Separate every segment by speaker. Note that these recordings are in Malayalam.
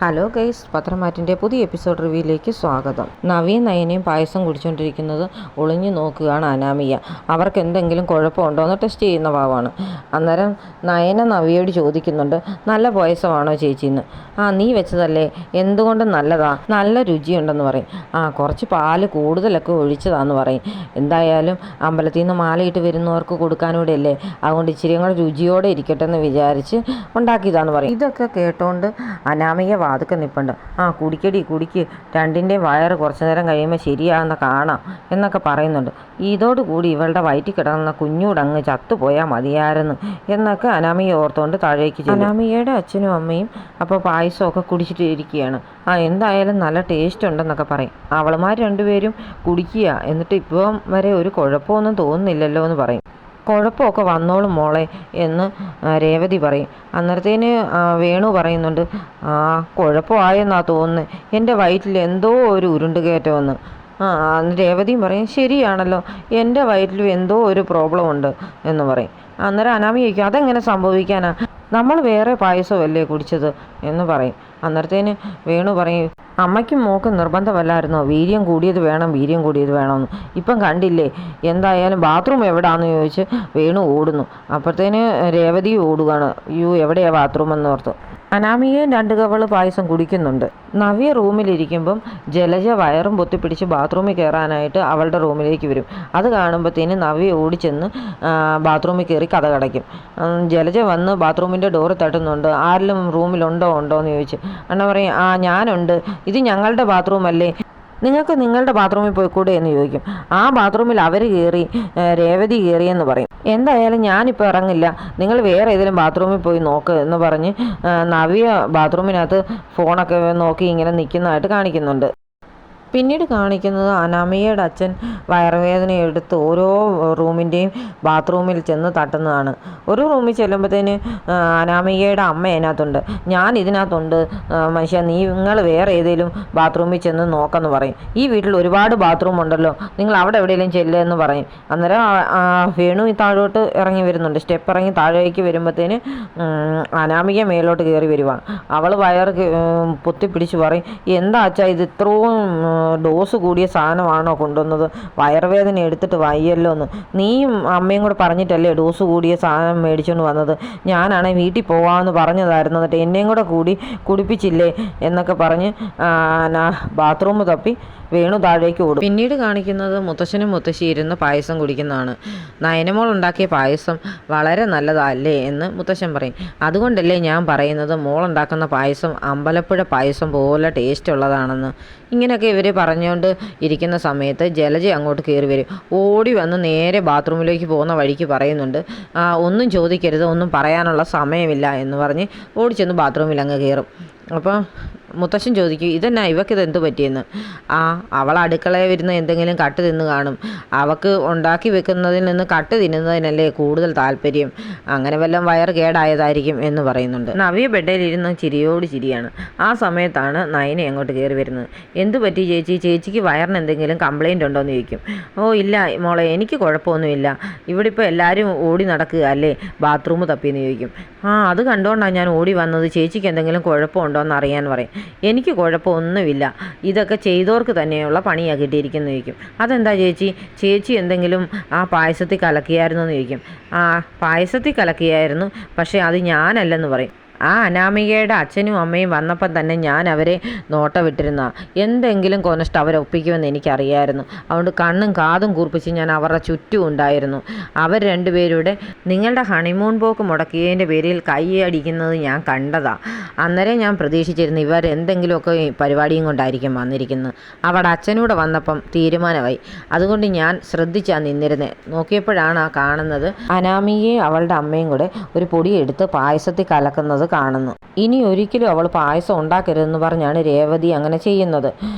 Speaker 1: ഹലോ ഗൈസ്, പത്രമാറ്റിൻ്റെ പുതിയ എപ്പിസോഡ് റിവ്യൂയിലേക്ക് സ്വാഗതം. നവിയും നയനയും പായസം കുടിച്ചുകൊണ്ടിരിക്കുന്നത് ഒളിഞ്ഞു നോക്കുകയാണ് അനാമിക. അവർക്ക് എന്തെങ്കിലും കുഴപ്പമുണ്ടോ എന്ന് ടെസ്റ്റ് ചെയ്യുന്ന ഭാവമാണ്. അന്നേരം നയന നവിയോട് ചോദിക്കുന്നുണ്ട്, നല്ല പായസമാണോ ചേച്ചിന്ന്. നീ വെച്ചതല്ലേ, എന്തുകൊണ്ടും നല്ലതാ, നല്ല രുചിയുണ്ടെന്ന് പറയും. കുറച്ച് പാല് കൂടുതലൊക്കെ ഒഴിച്ചതാന്ന് പറയും. എന്തായാലും അമ്പലത്തിൽ നിന്ന് മാലയിട്ട് വരുന്നവർക്ക് കൊടുക്കാനൂടെ അല്ലേ, അതുകൊണ്ട് ഇച്ചിരിയും കൂടെ രുചിയോടെ ഇരിക്കട്ടെ എന്ന് വിചാരിച്ച് ഉണ്ടാക്കിയതാന്ന് പറയും. ഇതൊക്കെ കേട്ടോണ്ട് അനാമിക വാതുക്കെ നിൽപ്പുണ്ട്. കുടിക്ക്, രണ്ടിൻ്റെയും വയറ് കുറച്ചു നേരം കഴിയുമ്പോൾ ശരിയാകുന്ന കാണാം എന്നൊക്കെ പറയുന്നുണ്ട്. ഇതോടുകൂടി ഇവളുടെ വയറ്റിൽ കിടന്ന കുഞ്ഞൂടങ്ങ് ചത്തുപോയാൽ മതിയായിരുന്നു എന്നൊക്കെ അനാമിക ഓർത്തുകൊണ്ട് താഴേക്ക് ചെല്ലും. അനാമികയുടെ അച്ഛനും അമ്മയും അപ്പോൾ പായസമൊക്കെ കുടിച്ചിട്ട് ഇരിക്കുകയാണ്. എന്തായാലും നല്ല ടേസ്റ്റ് ഉണ്ടെന്നൊക്കെ പറയും. അവളുമാർ രണ്ടുപേരും കുടിക്കുക, എന്നിട്ട് ഇപ്പം വരെ ഒരു കുഴപ്പമൊന്നും തോന്നുന്നില്ലല്ലോ എന്ന് പറയും. കുഴപ്പമൊക്കെ വന്നോളും മോളെ എന്ന് രേവതി പറയും. അന്നേരത്തേന് വേണു പറയുന്നുണ്ട്, കുഴപ്പമായെന്നാ തോന്നുന്നത്, എൻ്റെ വയറ്റിൽ എന്തോ ഒരു ഉരുണ്ട് കയറ്റമെന്ന്. രേവതിയും പറയും, ശരിയാണല്ലോ, എൻ്റെ വയറ്റിലും എന്തോ ഒരു പ്രോബ്ലം ഉണ്ട് എന്ന് പറയും. അന്നേരം അനാമി ചോദിക്കും, അതെങ്ങനെ സംഭവിക്കാനാ, നമ്മൾ വേറെ പായസമല്ലേ കുടിച്ചത് എന്ന് പറയും. അന്നേരത്തേന് വേണു പറയും, അമ്മയ്ക്കും മോക്കും നിർബന്ധമല്ലായിരുന്നോ വീര്യം കൂടിയത് വേണമെന്ന്. ഇപ്പം കണ്ടില്ലേ, എന്തായാലും ബാത്റൂം എവിടാന്ന് ചോദിച്ച് വേണു ഓടുന്നു. അപ്പോഴത്തേന് രേവതി ഓടുകയാണ്, എവിടെയാ ബാത്റൂം എന്ന് ഓർത്ത്. അനാമികയും 2 കവള് പായസം കുടിക്കുന്നുണ്ട്. നവ്യ റൂമിലിരിക്കുമ്പം ജലജ വയറും പൊത്തിപ്പിടിച്ച് ബാത്റൂമിൽ കയറാനായിട്ട് അവളുടെ റൂമിലേക്ക് വരും. അത് കാണുമ്പോഴത്തേന് നവ്യ ഓടിച്ചെന്ന് ബാത്റൂമിൽ കയറി കഥ കടയ്ക്കും. ജലജ വന്ന് ബാത്റൂമിൻ്റെ ഡോറ് തട്ടുന്നുണ്ട്. ആരെങ്കിലും റൂമിലുണ്ടോ എന്ന് ചോദിച്ച്. അണ്ണ പറയും, ഞാനുണ്ട്, ഇത് ഞങ്ങളുടെ ബാത്റൂമല്ലേ, നിങ്ങൾക്ക് നിങ്ങളുടെ ബാത്റൂമിൽ പോയിക്കൂടെ എന്ന് ചോദിക്കും. ആ ബാത്റൂമിൽ അവർ കയറി, രേവതി കയറിയെന്ന് പറയും. എന്തായാലും ഞാനിപ്പോൾ ഇറങ്ങില്ല, നിങ്ങൾ വേറെ ഏതെങ്കിലും ബാത്റൂമിൽ പോയി നോക്ക് എന്ന് പറഞ്ഞ് നവ്യ ബാത്റൂമിനകത്ത് ഫോണൊക്കെ നോക്കി ഇങ്ങനെ നിൽക്കുന്നതായിട്ട് കാണിക്കുന്നുണ്ട്. പിന്നീട് കാണിക്കുന്നത് അനാമികയുടെ അച്ഛൻ വയറുവേദന എടുത്ത് ഓരോ റൂമിൻ്റെയും ബാത്റൂമിൽ ചെന്ന് തട്ടുന്നതാണ്. ഒരു റൂമിൽ ചെല്ലുമ്പോഴത്തേന് അനാമികയുടെ അമ്മ അതിനകത്തുണ്ട്. ഞാൻ ഇതിനകത്തുണ്ട് മനുഷ്യ, നിങ്ങൾ വേറെ ഏതെങ്കിലും ബാത്റൂമിൽ ചെന്ന് നോക്കെന്ന് പറയും. ഈ വീട്ടിൽ ഒരുപാട് ബാത്റൂം ഉണ്ടല്ലോ, നിങ്ങൾ അവിടെ എവിടെയെങ്കിലും ചെല്ലുക എന്ന് പറയും. അന്നേരം വേണു താഴോട്ട് ഇറങ്ങി വരുന്നുണ്ട്. സ്റ്റെപ്പ് ഇറങ്ങി താഴേക്ക് വരുമ്പോഴത്തേന് അനാമിക മേലോട്ട് കയറി വരുവാണ്. അവൾ വയറ് പൊത്തിപ്പിടിച്ച് പറയും, എന്താ അച്ഛാ ഇത് ഇത്രയും ഡോസ് കൂടിയ സാധനമാണോ കൊണ്ടുവന്നത്, വയറുവേദന എടുത്തിട്ട് വയ്യല്ലോ എന്ന്. നീയും അമ്മയും കൂടെ പറഞ്ഞിട്ടല്ലേ ഡോസ് കൂടിയ സാധനം മേടിച്ചുകൊണ്ട് വന്നത്, ഞാനാണെങ്കിൽ വീട്ടിൽ പോകാമെന്ന് പറഞ്ഞതായിരുന്നു, എന്നിട്ട് എന്നെയും കൂടെ കുടിപ്പിച്ചില്ലേ എന്നൊക്കെ പറഞ്ഞ് ബാത്റൂം തപ്പി വേണു താഴേക്ക് ഓടും. പിന്നീട് കാണിക്കുന്നത് മുത്തശ്ശനും മുത്തശ്ശി ഇരുന്ന് പായസം കുടിക്കുന്നതാണ്. നയനമോൾ ഉണ്ടാക്കിയ പായസം വളരെ നല്ലതല്ലേ എന്ന് മുത്തശ്ശൻ പറയും. അതുകൊണ്ടല്ലേ ഞാൻ പറയുന്നത് മോളുണ്ടാക്കുന്ന പായസം അമ്പലപ്പുഴ പായസം പോലെ ടേസ്റ്റ് ഉള്ളതാണെന്ന്. ഇങ്ങനെയൊക്കെ ഇവർ പറഞ്ഞുകൊണ്ട് ഇരിക്കുന്ന സമയത്ത് ജലജ അങ്ങോട്ട് കയറി വരും. ഓടി വന്ന് നേരെ ബാത്റൂമിലേക്ക് പോകുന്ന വഴിക്ക് പറയുന്നുണ്ട്, ഒന്നും ചോദിക്കരുത്, ഒന്നും പറയാനുള്ള സമയമില്ല എന്ന് പറഞ്ഞ് ഓടിച്ചെന്ന് ബാത്റൂമിൽ അങ്ങ് കയറും. അപ്പോൾ മുത്തശ്ശൻ ചോദിക്കും, ഇതെന്നാ ഇവക്കിത് എന്ത് പറ്റിയെന്ന്. അവൾ അടുക്കളയിൽ വരുന്ന എന്തെങ്കിലും കട്ട് തിന്ന് കാണും, അവൾക്ക് ഉണ്ടാക്കി വെക്കുന്നതിൽ നിന്ന് കട്ട് തിന്നുന്നതിനല്ലേ കൂടുതൽ താല്പര്യം, അങ്ങനെ വല്ലതും വയറ് കേടായതായിരിക്കും എന്ന് പറയുന്നുണ്ട്. നവ്യ ബെഡയിലിരുന്ന് ചിരിയോട് ചിരിയാണ്. ആ സമയത്താണ് നയന അങ്ങോട്ട് കയറി വരുന്നത്. എന്ത് പറ്റി ചേച്ചിക്ക് വയറിന് എന്തെങ്കിലും കംപ്ലൈൻറ്റ് ഉണ്ടോ എന്ന് ചോദിക്കും. ഇല്ല മോളെ, എനിക്ക് കുഴപ്പമൊന്നുമില്ല, ഇവിടെ ഇപ്പോൾ എല്ലാവരും ഓടി നടക്കുക അല്ലേ ബാത്റൂം തപ്പിയെന്ന് ചോദിക്കും. അത് കണ്ടുകൊണ്ടാണ് ഞാൻ ഓടി വന്നത്, ചേച്ചിക്ക് എന്തെങ്കിലും കുഴപ്പമുണ്ടോ എന്ന് അറിയാൻ പറയും. എനിക്ക് കുഴപ്പമൊന്നുമില്ല, ഇതൊക്കെ ചെയ്തവർക്ക് തന്നെയുള്ള പണിയാണ് കിട്ടിയിരിക്കുന്നു ചോദിക്കും. അതെന്താ ചേച്ചി എന്തെങ്കിലും പായസത്തിൽ കലക്കിയായിരുന്നു എന്ന് ചോദിക്കും. പായസത്തിൽ കലക്കിയായിരുന്നു, പക്ഷേ അത് ഞാനല്ലെന്ന് പറയും. അനാമികയുടെ അച്ഛനും അമ്മയും വന്നപ്പം തന്നെ ഞാൻ അവരെ നോട്ട വിട്ടിരുന്ന, എന്തെങ്കിലും കൊനഷ്ടം അവരെ ഒപ്പിക്കുമെന്ന് എനിക്കറിയായിരുന്നു. അതുകൊണ്ട് കണ്ണും കാതും കൂർപ്പിച്ച് ഞാൻ അവരുടെ ചുറ്റും ഉണ്ടായിരുന്നു. അവർ രണ്ടുപേരുടെ നിങ്ങളുടെ ഹണിമൂൺ പോക്ക് മുടക്കിയതിൻ്റെ പേരിൽ കൈയടിക്കുന്നത് ഞാൻ കണ്ടതാണ്. അന്നേരം ഞാൻ പ്രതീക്ഷിച്ചിരുന്നു ഇവർ എന്തെങ്കിലുമൊക്കെ പരിപാടിയും കൊണ്ടായിരിക്കും വന്നിരിക്കുന്നത്. അവരുടെ അച്ഛനൂടെ വന്നപ്പം തീരുമാനമായി, അതുകൊണ്ട് ഞാൻ ശ്രദ്ധിച്ചാണ് നിന്നിരുന്നത്. നോക്കിയപ്പോഴാണ് കാണുന്നത് അനാമികയും അവളുടെ അമ്മയും കൂടെ ഒരു പൊടിയെടുത്ത് പായസത്തിൽ കലക്കുന്നത് കാണുന്നു. ഇനി ഒരിക്കലും അവൾ പായസം ഉണ്ടാക്കരുതെന്ന് പറഞ്ഞാണ് രേവതി അങ്ങനെ ചെയ്യുന്നത്.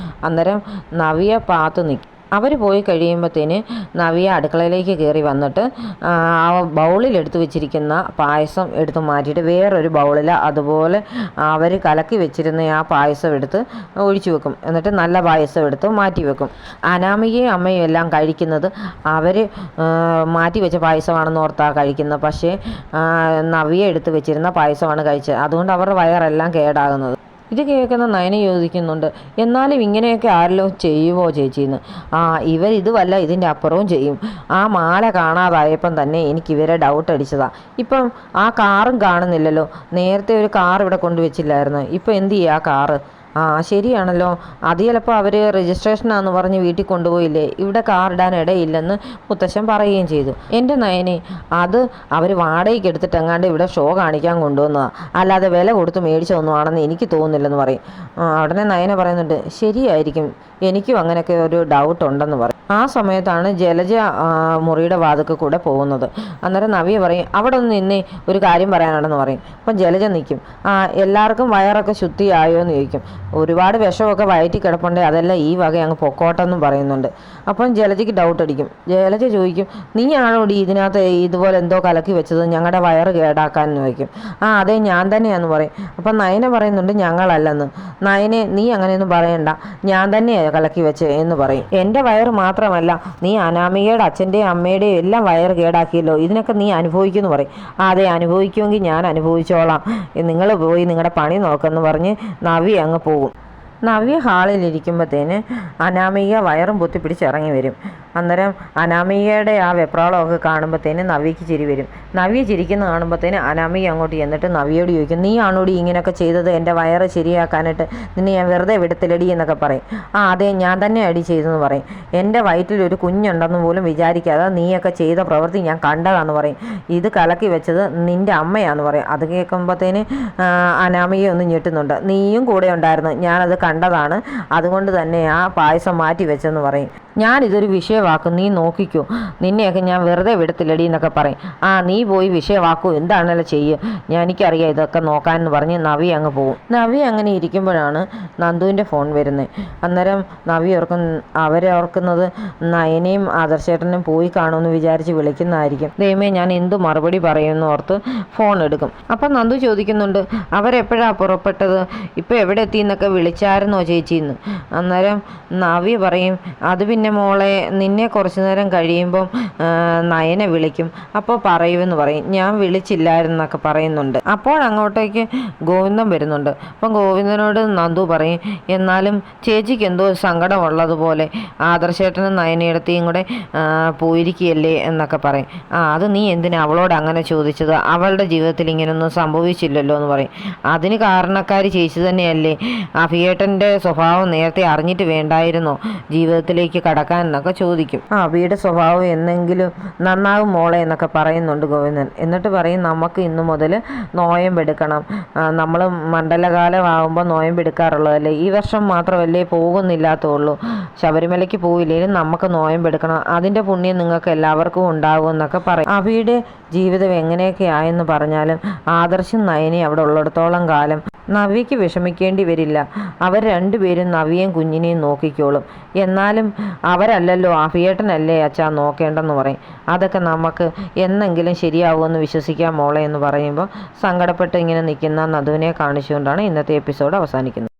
Speaker 1: അന്നേരം നവ്യ പാത്ത് നിൽക്കും. അവർ പോയി കഴിയുമ്പോഴത്തേന് നവ്യ അടുക്കളയിലേക്ക് കയറി വന്നിട്ട് ബൗളിൽ എടുത്ത് വെച്ചിരിക്കുന്ന പായസം എടുത്ത് മാറ്റിയിട്ട് വേറൊരു ബൗളിൽ അതുപോലെ അവർ കലക്കി വെച്ചിരുന്ന പായസം എടുത്ത് ഒഴിച്ചു വെക്കും. എന്നിട്ട് നല്ല പായസം എടുത്ത് മാറ്റി വെക്കും. അനാമികയും അമ്മയും എല്ലാം കഴിക്കുന്നത് അവർ മാറ്റി വെച്ച പായസമാണെന്ന് ഓർത്താണ് കഴിക്കുന്നത്. പക്ഷേ നവ്യ എടുത്ത് വെച്ചിരുന്ന പായസമാണ് കഴിച്ചത്. അതുകൊണ്ട് അവരുടെ വയറെല്ലാം കേടാകുന്നത്. ഇത് കേൾക്കുന്ന നയന ചോദിക്കുന്നുണ്ട്, എന്നാലും ഇങ്ങനെയൊക്കെ ആരല്ലോ ചെയ്യുമോ ചേച്ചിന്ന്. ഇത് വല്ല ഇതിൻ്റെ അപ്പുറവും ചെയ്യും. ആ മാല കാണാതായപ്പം തന്നെ എനിക്ക് ഇവരെ ഡൗട്ട് അടിച്ചതാ. ഇപ്പം ആ കാറും കാണുന്നില്ലല്ലോ. നേരത്തെ ഒരു കാർ ഇവിടെ കൊണ്ടുവച്ചില്ലായിരുന്നു, ഇപ്പം എന്ത് ചെയ്യുക ആ കാറ്? ശരിയാണല്ലോ, അത് ചിലപ്പോൾ അവർ രജിസ്ട്രേഷനാണെന്ന് പറഞ്ഞ് വീട്ടിൽ കൊണ്ടുപോയില്ലേ, ഇവിടെ കാർ ഇടാൻ ഇടയില്ലെന്ന് മുത്തശ്ശൻ പറയുകയും ചെയ്തു. എൻ്റെ നയനെ, അത് അവർ വാടകയ്ക്ക് എടുത്തിട്ട് എങ്ങാണ്ട് ഇവിടെ ഷോ കാണിക്കാൻ കൊണ്ടുവന്നതാണ്, അല്ലാതെ വില കൊടുത്ത് മേടിച്ചൊന്നും ആണെന്ന് എനിക്ക് തോന്നുന്നില്ലെന്ന് പറയും. ഉടനെ നയന പറയുന്നുണ്ട്, ശരിയായിരിക്കും, എനിക്കും അങ്ങനെയൊക്കെ ഒരു ഡൗട്ട് ഉണ്ടെന്ന് പറയും. ആ സമയത്താണ് ജലജ മുറിയുടെ വാതിൽക്ക് കൂടെ പോകുന്നത്. അന്നേരം നവ്യ പറയും, അവിടെ ഒന്ന് നിന്നേ, ഒരു കാര്യം പറയാനാണെന്ന് പറയും. അപ്പം ജലജ നിൽക്കും. എല്ലാവർക്കും വയറൊക്കെ ശുദ്ധിയായോ എന്ന് ചോദിക്കും. ഒരുപാട് വിഷമൊക്കെ വയറ്റി കിടപ്പുണ്ട്, അതെല്ലാം ഈ വക അങ്ങ് പൊക്കോട്ടെന്നും പറയുന്നുണ്ട്. അപ്പം ജലജയ്ക്ക് ഡൗട്ട് അടിക്കും. ജലജ ചോദിക്കും, നീ ആണോടി ഇതിനകത്ത് ഇതുപോലെ എന്തോ കലക്കി വെച്ചത്, ഞങ്ങളുടെ വയറ് കേടാക്കാനെന്ന് ചോദിക്കും. അതെ ഞാൻ തന്നെയാന്ന് പറയും. അപ്പം നയന പറയുന്നുണ്ട്, ഞങ്ങളല്ലെന്ന്. നയനെ, നീ അങ്ങനെയൊന്നും പറയണ്ട, ഞാൻ തന്നെയാണ് കലക്കി വെച്ച് എന്ന് പറയും. എൻ്റെ വയറ് മാത്രമല്ല, നീ അനാമികയുടെ അച്ഛൻ്റെയും അമ്മയുടെയും എല്ലാം വയറ് കേടാക്കിയല്ലോ, ഇതിനൊക്കെ നീ അനുഭവിക്കുമെന്ന് പറയും. അതെ, അനുഭവിക്കുമെങ്കിൽ ഞാൻ അനുഭവിച്ചോളാം, നിങ്ങൾ പോയി നിങ്ങളുടെ പണി നോക്കെന്ന് പറഞ്ഞ് നവ്യ അങ്ങ് പോകും. നവ്യ ഹാളിലിരിക്കുമ്പോഴത്തേന് അനാമിക വയറും പൊത്തിപ്പിടിച്ച് ഇറങ്ങി വരും. അന്നേരം അനാമികയുടെ ആ വെപ്രാളമൊക്കെ കാണുമ്പോഴത്തേന് നവ്യയ്ക്ക് ചിരി വരും. നവ്യ ചിരിക്കുന്ന കാണുമ്പോഴത്തേന് അനാമിക അങ്ങോട്ട് ചെന്നിട്ട് നവ്യയോട് ചോദിക്കും, നീ ആണോടി ഇങ്ങനെയൊക്കെ ചെയ്തത്, എൻ്റെ വയറ് ശരിയാക്കാനായിട്ട്, നിന്നെ ഞാൻ വെറുതെ വിടത്തിലടി എന്നൊക്കെ പറയും. അതെ ഞാൻ തന്നെ അടി ചെയ്തെന്ന് പറയും. എൻ്റെ വയറ്റിലൊരു കുഞ്ഞുണ്ടെന്ന് പോലും വിചാരിക്കാതെ നീയൊക്കെ ചെയ്ത പ്രവൃത്തി ഞാൻ കണ്ടതാന്ന് പറയും. ഇത് കലക്കി വെച്ചത് നിൻ്റെ അമ്മയാന്ന് പറയും. അത് കേൾക്കുമ്പോഴത്തേന് അനാമിക ഒന്ന് ഞെട്ടുന്നുണ്ട്. നീയും കൂടെ ഉണ്ടായിരുന്നു, ഞാനത് കണ്ടതാണ്, അതുകൊണ്ട് തന്നെ ആ പായസം മാറ്റി വെച്ചെന്ന് പറയും. ഞാനിതൊരു വിഷയമാക്കും, നീ നോക്കിക്കോ, നിന്നെയൊക്കെ ഞാൻ വെറുതെ വിടത്തില്ലടി എന്നൊക്കെ പറയും. നീ പോയി വിഷയമാക്കൂ, എന്താണല്ലോ ചെയ്യുക, എനിക്കറിയാം ഇതൊക്കെ നോക്കാനെന്ന് പറഞ്ഞ് നവ്യ അങ്ങ് പോകും. നവ്യ അങ്ങനെ ഇരിക്കുമ്പോഴാണ് നന്ദുവിൻ്റെ ഫോൺ വരുന്നത്. അന്നേരം നവ്യ അവരോർക്കുന്നത് നയനയും ആദർശേട്ടനും പോയി കാണുമെന്ന് വിചാരിച്ച് വിളിക്കുന്നതായിരിക്കും. ദൈവമേ, ഞാൻ എന്ത് മറുപടി പറയുമെന്ന് ഓർത്ത് ഫോൺ എടുക്കും. അപ്പം നന്ദു ചോദിക്കുന്നുണ്ട്, അവരെപ്പോഴാണ് പുറപ്പെട്ടത്, ഇപ്പോൾ എവിടെ എത്തി എന്നൊക്കെ വിളിച്ചായിരുന്നോ ചേച്ചിന്ന്. അന്നേരം നവ്യ പറയും, അത് പിന്നെ മോളെ, നിന്നെ കുറച്ചു നേരം കഴിയുമ്പം നയനെ വിളിക്കും, അപ്പോൾ പറയുമെന്ന് പറയും. ഞാൻ വിളിച്ചില്ലായിരുന്നൊക്കെ പറയുന്നുണ്ട്. അപ്പോൾ അങ്ങോട്ടേക്ക് ഗോവിന്ദൻ വരുന്നുണ്ട്. അപ്പം ഗോവിന്ദനോട് നന്ദു പറയും, എന്നാലും ചേച്ചിക്ക് എന്തോ സങ്കടമുള്ളതുപോലെ ആദർശേട്ടനും നയനയിടത്തെയും കൂടെ പോയിരിക്കുകയല്ലേ എന്നൊക്കെ പറയും. അത് നീ എന്തിനാ അവളോട് അങ്ങനെ ചോദിച്ചത്, അവളുടെ ജീവിതത്തിൽ ഇങ്ങനെയൊന്നും സംഭവിച്ചില്ലല്ലോ എന്ന് പറയും. അതിന് കാരണക്കാരി ചേച്ചി തന്നെയല്ലേ, അഭിയേട്ടൻ്റെ സ്വഭാവം നേരത്തെ അറിഞ്ഞിട്ട് വേണ്ടായിരുന്നോ ജീവിതത്തിലേക്ക് കടക്കാൻ എന്നൊക്കെ ചോദിക്കും. അഭിയുടെ സ്വഭാവം എന്നെങ്കിലും നന്നാവും മോളെ എന്നൊക്കെ പറയുന്നുണ്ട് ഗോവിന്ദൻ. എന്നിട്ട് പറയും, നമുക്ക് ഇന്നു മുതൽ നോയമ്പെടുക്കണം, നമ്മൾ മണ്ഡലകാലമാകുമ്പോൾ നോയമ്പെടുക്കാറുള്ളതല്ലേ, ഈ വർഷം മാത്രമല്ലേ പോകുന്നില്ലാത്തുള്ളൂ, ശബരിമലയ്ക്ക് പോയില്ലെങ്കിലും നമുക്ക് നോയമ്പെടുക്കണം, അതിൻ്റെ പുണ്യം നിങ്ങൾക്ക് എല്ലാവർക്കും ഉണ്ടാകും എന്നൊക്കെ പറയും. അഭിയുടെ ജീവിതം എങ്ങനെയൊക്കെ ആയെന്ന് പറഞ്ഞാലും ആദർശം നയനെ അവിടെ ഉള്ളിടത്തോളം കാലം നവ്യയ്ക്ക് വിഷമിക്കേണ്ടി വരില്ല. അവർ രണ്ടുപേരും നവ്യയും കുഞ്ഞിനെയും നോക്കിക്കോളും. എന്നാലും അവരല്ലല്ലോ, അഭിയേട്ടനല്ലേ അച്ഛാ നോക്കേണ്ടെന്ന് പറയും. അതൊക്കെ നമുക്ക് എന്നെങ്കിലും ശരിയാവുമെന്ന് വിശ്വസിക്കാം മോളെ എന്ന് പറയുമ്പോൾ സങ്കടപ്പെട്ട് ഇങ്ങനെ നിൽക്കുന്ന നദുവിനെ കാണിച്ചുകൊണ്ടാണ് ഇന്നത്തെ എപ്പിസോഡ് അവസാനിക്കുന്നത്.